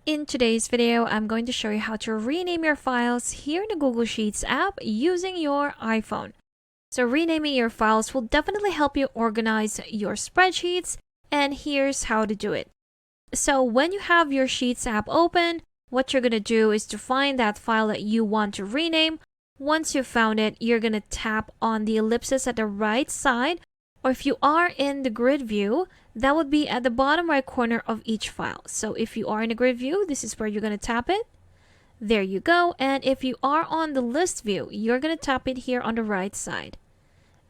In today's video, I'm going to show you how to rename your files here in the Google Sheets app using your iPhone. So renaming your files will definitely help you organize your spreadsheets, and here's how to do it. So when you have your Sheets app open, what you're going to do is to find that file that you want to rename. Once you've found it, you're going to tap on the ellipsis at the right side, or if you are in the grid view, that would be at the bottom right corner of each file. So if you are in a grid view, this is where you're going to tap it. There you go. And if you are on the list view, you're going to tap it here on the right side.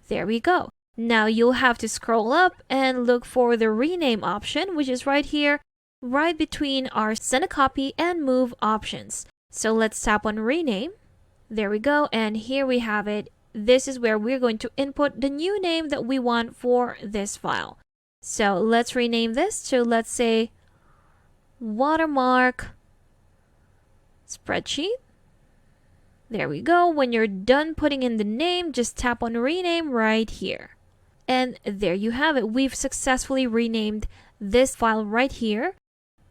There we go. Now you'll have to scroll up and look for the rename option, which is right here, right between our send a copy and move options. So let's tap on rename. There we go. And here we have it. This is where we're going to input the new name that we want for this file. So let's rename this to, let's say, watermark spreadsheet. There we go. When you're done putting in the name, just tap on rename right here. And there you have it. We've successfully renamed this file right here.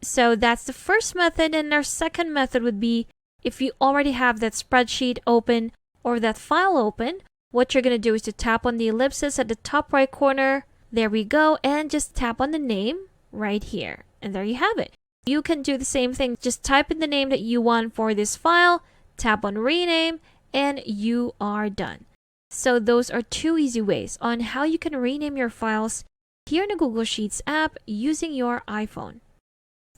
So that's the first method. And our second method would be if you already have that spreadsheet open or that file open, what you're going to do is to tap on the ellipsis at the top right corner. There we go. And just tap on the name right here. And there you have it. You can do the same thing. Just type in the name that you want for this file, tap on rename, and you are done. So those are two easy ways on how you can rename your files here in the Google Sheets app using your iPhone.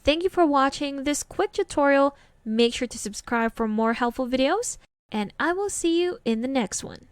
Thank you for watching this quick tutorial. Make sure to subscribe for more helpful videos, and I will see you in the next one.